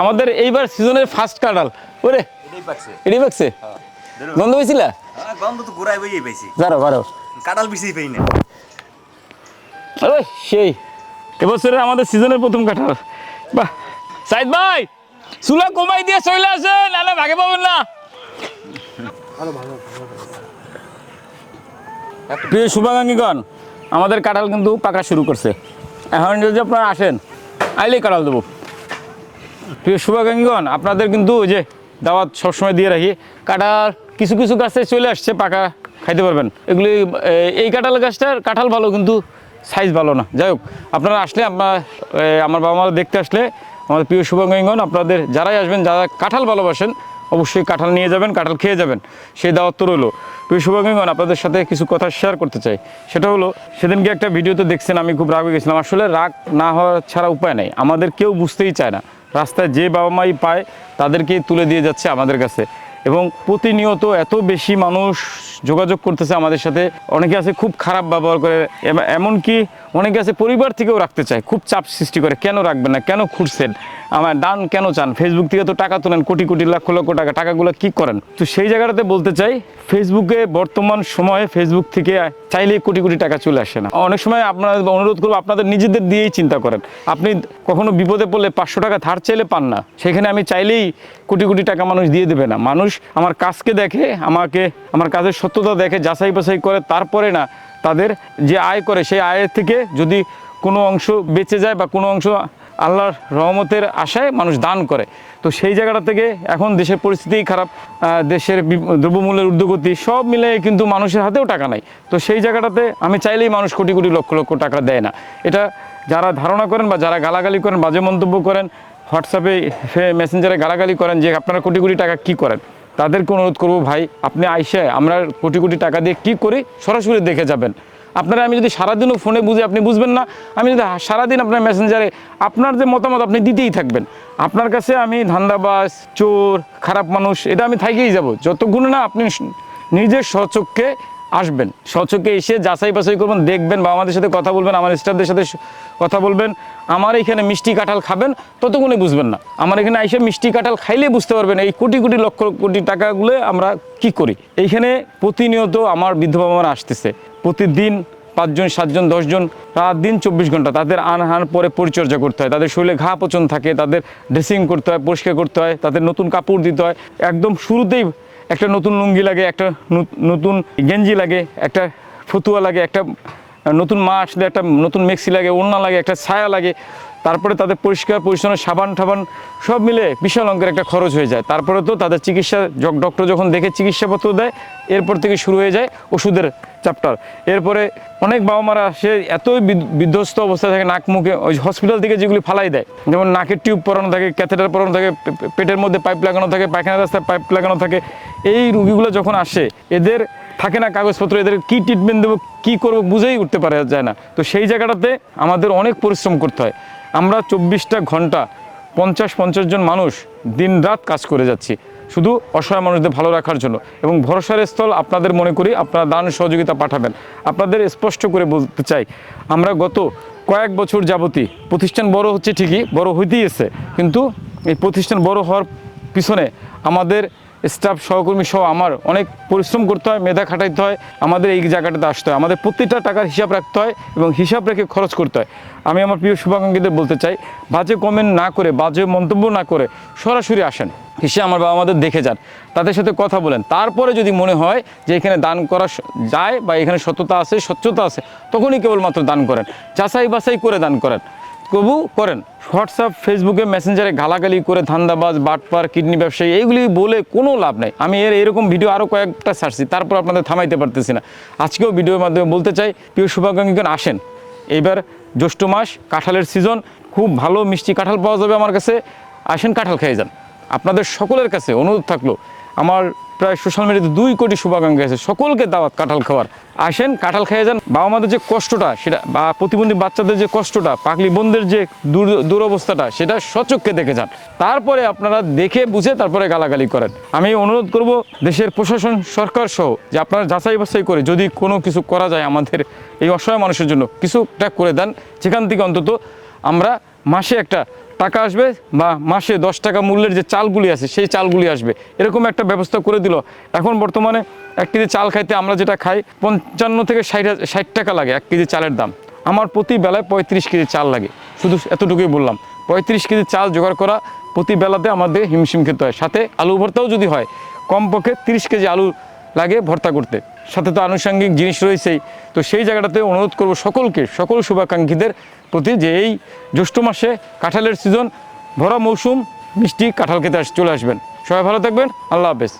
আমাদের এইবার সিজনের ফার্স্ট কাঁঠাল ওরে এটাই পাকছে গন্ধ পাইছিল গন্ধ তো ঘুরাই বইয়ে পাইছি বারো বারো কাঁঠাল বেশি পাই না ওই সেই এবছরের আমাদের সিজনের প্রথম কাঁঠাল বাহ সাইদ ভাই চুলা কমাই দিয়ে চলে আসেন নাহলে ভাগে পাবেন না প্রিয় শুভাকাঙ্ক্ষীগণ আমাদের কাঁঠাল কিন্তু পাকা শুরু করছে এখন যদি আপনারা আসেন আইলেই কাঁঠাল দেবো প্রিয় শুভাকাঙ্ক্ষীগণ আপনাদের কিন্তু ওই যে দাওয়াত সবসময় দিয়ে রাখি কাঁঠাল কিছু কিছু গাছে চলে আসছে পাকা খাইতে পারবেন এগুলি এই কাঁঠাল গাছটার কাঁঠাল ভালো কিন্তু সাইজ ভালো না যাই হোক আপনারা আসলে আমার বাবা মারা দেখতে আসলে আমাদের প্রিয় শুভাকাঙ্ক্ষীগণ আপনাদের যারাই আসবেন যারা কাঁঠাল ভালোবাসেন অবশ্যই কাঁঠাল নিয়ে যাবেন কাঁঠাল খেয়ে যাবেন সেই দাওয়াত তো রইলো প্রিয় শুভাকাঙ্ক্ষীগণ আপনাদের সাথে কিছু কথা শেয়ার করতে চাই সেটা হলো সেদিনকে একটা ভিডিওতে দেখছেন আমি খুব রাগ হয়ে গেছিলাম আসলে রাগ না হওয়া ছাড়া উপায় নেই আমাদের কেউ বুঝতেই চায় না রাস্তায় যে বাবা মাই পায় তাদেরকেই তুলে দিয়ে যাচ্ছে আমাদের কাছে এবং প্রতিনিয়ত এত বেশি মানুষ যোগাযোগ করতেছে আমাদের সাথে অনেকে আছে খুব খারাপ ব্যবহার করে এমনকি অনেকে আছে পরিবার থেকেও রাখতে চায় খুব চাপ সৃষ্টি করে কেন রাখবেন না কেন খুঁড়ছেন আমার দান কেন চান ফেসবুক থেকে তো টাকা তোলেন কোটি কোটি লক্ষ লক্ষ টাকা টাকাগুলো কী করেন তো সেই জায়গাটাতে বলতে চাই ফেসবুকে বর্তমান সময়ে ফেসবুক থেকে চাইলেই কোটি কোটি টাকা চলে আসে না অনেক সময় আপনাদের অনুরোধ করবো আপনাদের নিজেদের দিয়েই চিন্তা করেন আপনি কখনো বিপদে পড়লে 500 টাকা ধার চাইলে পান না সেখানে আমি চাইলেই কোটি কোটি টাকা মানুষ দিয়ে দেবে না মানুষ আমার কাজকে দেখে আমাকে আমার কাজের সত্যতা দেখে যাচাই বাছাই করে তারপরে না তাদের যে আয় করে সেই আয়ের থেকে যদি কোনো অংশ বেঁচে যায় বা কোনো অংশ আল্লাহর রহমতের আশায় মানুষ দান করে তো সেই জায়গাটা থেকে এখন দেশের পরিস্থিতিই খারাপ দেশের দ্রব্যমূল্যের ঊর্ধ্বগতি সব মিলে কিন্তু মানুষের হাতেও টাকা নাই তো সেই জায়গাটাতে আমি চাইলেই মানুষ কোটি কোটি লক্ষ লক্ষ টাকা দেয় না এটা যারা ধারণা করেন বা যারা গালাগালি করেন বাজে মন্তব্য করেন হোয়াটসঅ্যাপে মেসেঞ্জারে গালাগালি করেন যে আপনারা কোটি কোটি টাকা কী করেন তাদেরকে অনুরোধ করবো ভাই আপনি আইসে আমরা কোটি কোটি টাকা দিয়ে কী করি সরাসরি দেখে যাবেন আপনারা আমি যদি সারাদিনও ফোনে বুঝি আপনি বুঝবেন না আমি যদি সারাদিন আপনার মেসেঞ্জারে আপনার যে মতামত আপনি দিতেই থাকবেন আপনার কাছে আমি ধান্দাবাজ চোর খারাপ মানুষ এটা আমি থাকেই যাব যতক্ষণ না আপনি নিজের স্বচক্ষে আসবেন স্বচক্ষে এসে যাচাই বাছাই করবেন দেখবেন বা আমাদের সাথে কথা বলবেন আমার স্টাফদের সাথে কথা বলবেন আমার এখানে মিষ্টি কাঁঠাল খাবেন ততক্ষণে বুঝবেন না আমার এখানে এসে মিষ্টি কাঁঠাল খাইলে বুঝতে পারবেন এই কোটি কোটি লক্ষ কোটি টাকাগুলো আমরা কি করি এইখানে প্রতিনিয়ত আমার বৃদ্ধ বাবা মারা আসতেছে প্রতিদিন 5 জন 7 জন 10 জন রাত দিন 24 ঘন্টা তাদের আনহার পরে পরিচর্যা করতে হয় তাদের শরীরে ঘা পচন থাকে তাদের ড্রেসিং করতে হয় পরিষ্কার করতে হয় তাদের নতুন কাপড় দিতে হয় একদম শুরুতেই একটা নতুন লুঙ্গি লাগে একটা নতুন গেঞ্জি লাগে একটা ফতুয়া লাগে একটা নতুন মা আসলে একটা নতুন মেক্সি লাগে ওড়না লাগে একটা ছায়া লাগে তারপরে তাদের পরিষ্কার পরিচ্ছন্ন সাবান ঠাবান সব মিলে বিশাল অঙ্কের একটা খরচ হয়ে যায় তারপরে তো তাদের চিকিৎসা ডক্টর যখন দেখে চিকিৎসাপত্র দেয় এরপর থেকে শুরু হয়ে যায় ওষুধের চ্যাপ্টার এরপরে অনেক বাবা মারা সে এতই বিধ্বস্ত অবস্থা থাকে নাক মুখে ওই হসপিটাল থেকে যেগুলি ফালাই দেয় যেমন নাকের টিউব পরানো থাকে ক্যাথেটার পরানো থাকে পেটের মধ্যে পাইপ লাগানো থাকে পায়খানা রাস্তায় পাইপ লাগানো থাকে এই রুগীগুলো যখন আসে এদের থাকে না কাগজপত্র এদের কী ট্রিটমেন্ট দেবো কী করবো বুঝেই উঠতে পারা যায় না তো সেই জায়গাটাতে আমাদের অনেক পরিশ্রম করতে হয় আমরা 24টা ঘন্টা 50 জন মানুষ দিন রাত কাজ করে যাচ্ছি শুধু অসহায় মানুষদের ভালো রাখার জন্য এবং ভরসার স্থল আপনাদের মনে করি আপনারা দান সহযোগিতা পাঠাবেন আপনাদের স্পষ্ট করে বলতে চাই আমরা গত কয়েক বছর যাবতী প্রতিষ্ঠান বড় হচ্ছে ঠিকই বড় হইতেই এসে কিন্তু এই প্রতিষ্ঠান বড় হওয়ার পিছনে আমাদের স্টাফ সহকর্মী সহ আমার অনেক পরিশ্রম করতে হয় মেধা খাটাইতে হয় আমাদের এই জায়গাটাতে আসতে হয় আমাদের প্রত্যেকটা টাকার হিসাব রাখতে হয় এবং হিসাব রেখে খরচ করতে হয় আমি আমার প্রিয় শুভাকাঙ্ক্ষীদের বলতে চাই বাজে কমেন্ট না করে বাজে মন্তব্য না করে সরাসরি আসেন এসে আমার বাবা আমাদের দেখে যান তাদের সাথে কথা বলেন তারপরে যদি মনে হয় যে এখানে দান করা যায় বা এখানে সততা আছে স্বচ্ছতা আছে তখনই কেবলমাত্র দান করেন যাচাই বাছাই করে দান করেন কবু করেন হোয়াটসঅ্যাপ ফেসবুকে মেসেঞ্জারে গালাগালি করে ধান্দাবাজ বাটপার কিডনি ব্যবসায়ী এইগুলি বলে কোনো লাভ নাই আমি এরকম ভিডিও আরও কয়েকটা ছাড়ছি তারপর আপনাদের থামাইতে পারতেছি না আজকেও ভিডিওর মাধ্যমে বলতে চাই প্রিয় শুভাকাঙ্ক্ষীগণ আসেন এইবার জ্যৈষ্ঠ মাস কাঁঠালের সিজন খুব ভালো মিষ্টি কাঁঠাল পাওয়া যাবে আমার কাছে আসেন কাঁঠাল খেয়ে যান আপনাদের সকলের কাছে অনুরোধ থাকলো আমার প্রায় সোশ্যাল মিডিয়াতে 2 কোটি শুভাকাঙ্ক্ষী আছে সকলকে দাওয়াত কাঁঠাল খাওয়ার আসেন কাঁঠাল খেয়ে যান বাবা মাদের যে কষ্টটা সেটা বা প্রতিবন্ধী বাচ্চাদের যে কষ্টটা পাগলি বোনদের যে দুরবস্থাটা সেটা সচক্ষে দেখে যান তারপরে আপনারা দেখে বুঝে তারপরে গালাগালি করেন আমি অনুরোধ করব দেশের প্রশাসন সরকার সহ যে আপনারা যাচাই বাছাই করে যদি কোনো কিছু করা যায় আমাদের এই অসহায় মানুষের জন্য কিছুটা করে দেন যেখান থেকে অন্তত আমরা মাসে একটা টাকা আসবে বা মাসে 10 টাকা মূল্যের যে চালগুলি আছে সেই চালগুলি আসবে, এরকম একটা ব্যবস্থা করে দিল। এখন বর্তমানে 1 কেজি চাল খাইতে আমরা যেটা খাই 55 থেকে 60 টাকা লাগে 1 কেজি চালের দাম। আমার প্রতি বেলায় 35 কেজি চাল লাগে, শুধু এতটুকুই বললাম। 35 কেজি চাল জোগাড় করা প্রতি বেলাতে আমাদের হিমশিম খেতে হয়। সাথে আলু ভর্তাও যদি হয় কমপক্ষে 30 কেজি আলু লাগে ভর্তা করতে, সাথে তো আনুষঙ্গিক জিনিস রয়েছেই। তো সেই জায়গাটাতে অনুরোধ করব সকলকে, সকল শুভাকাঙ্ক্ষীদের প্রতি যে এই জ্যৈষ্ঠ মাসে কাঁঠালের সিজন, ভরা মৌসুম, মিষ্টি কাঁঠাল খেতে চলে আসবেন। সবাই ভালো থাকবেন, আল্লাহ হাফেজ।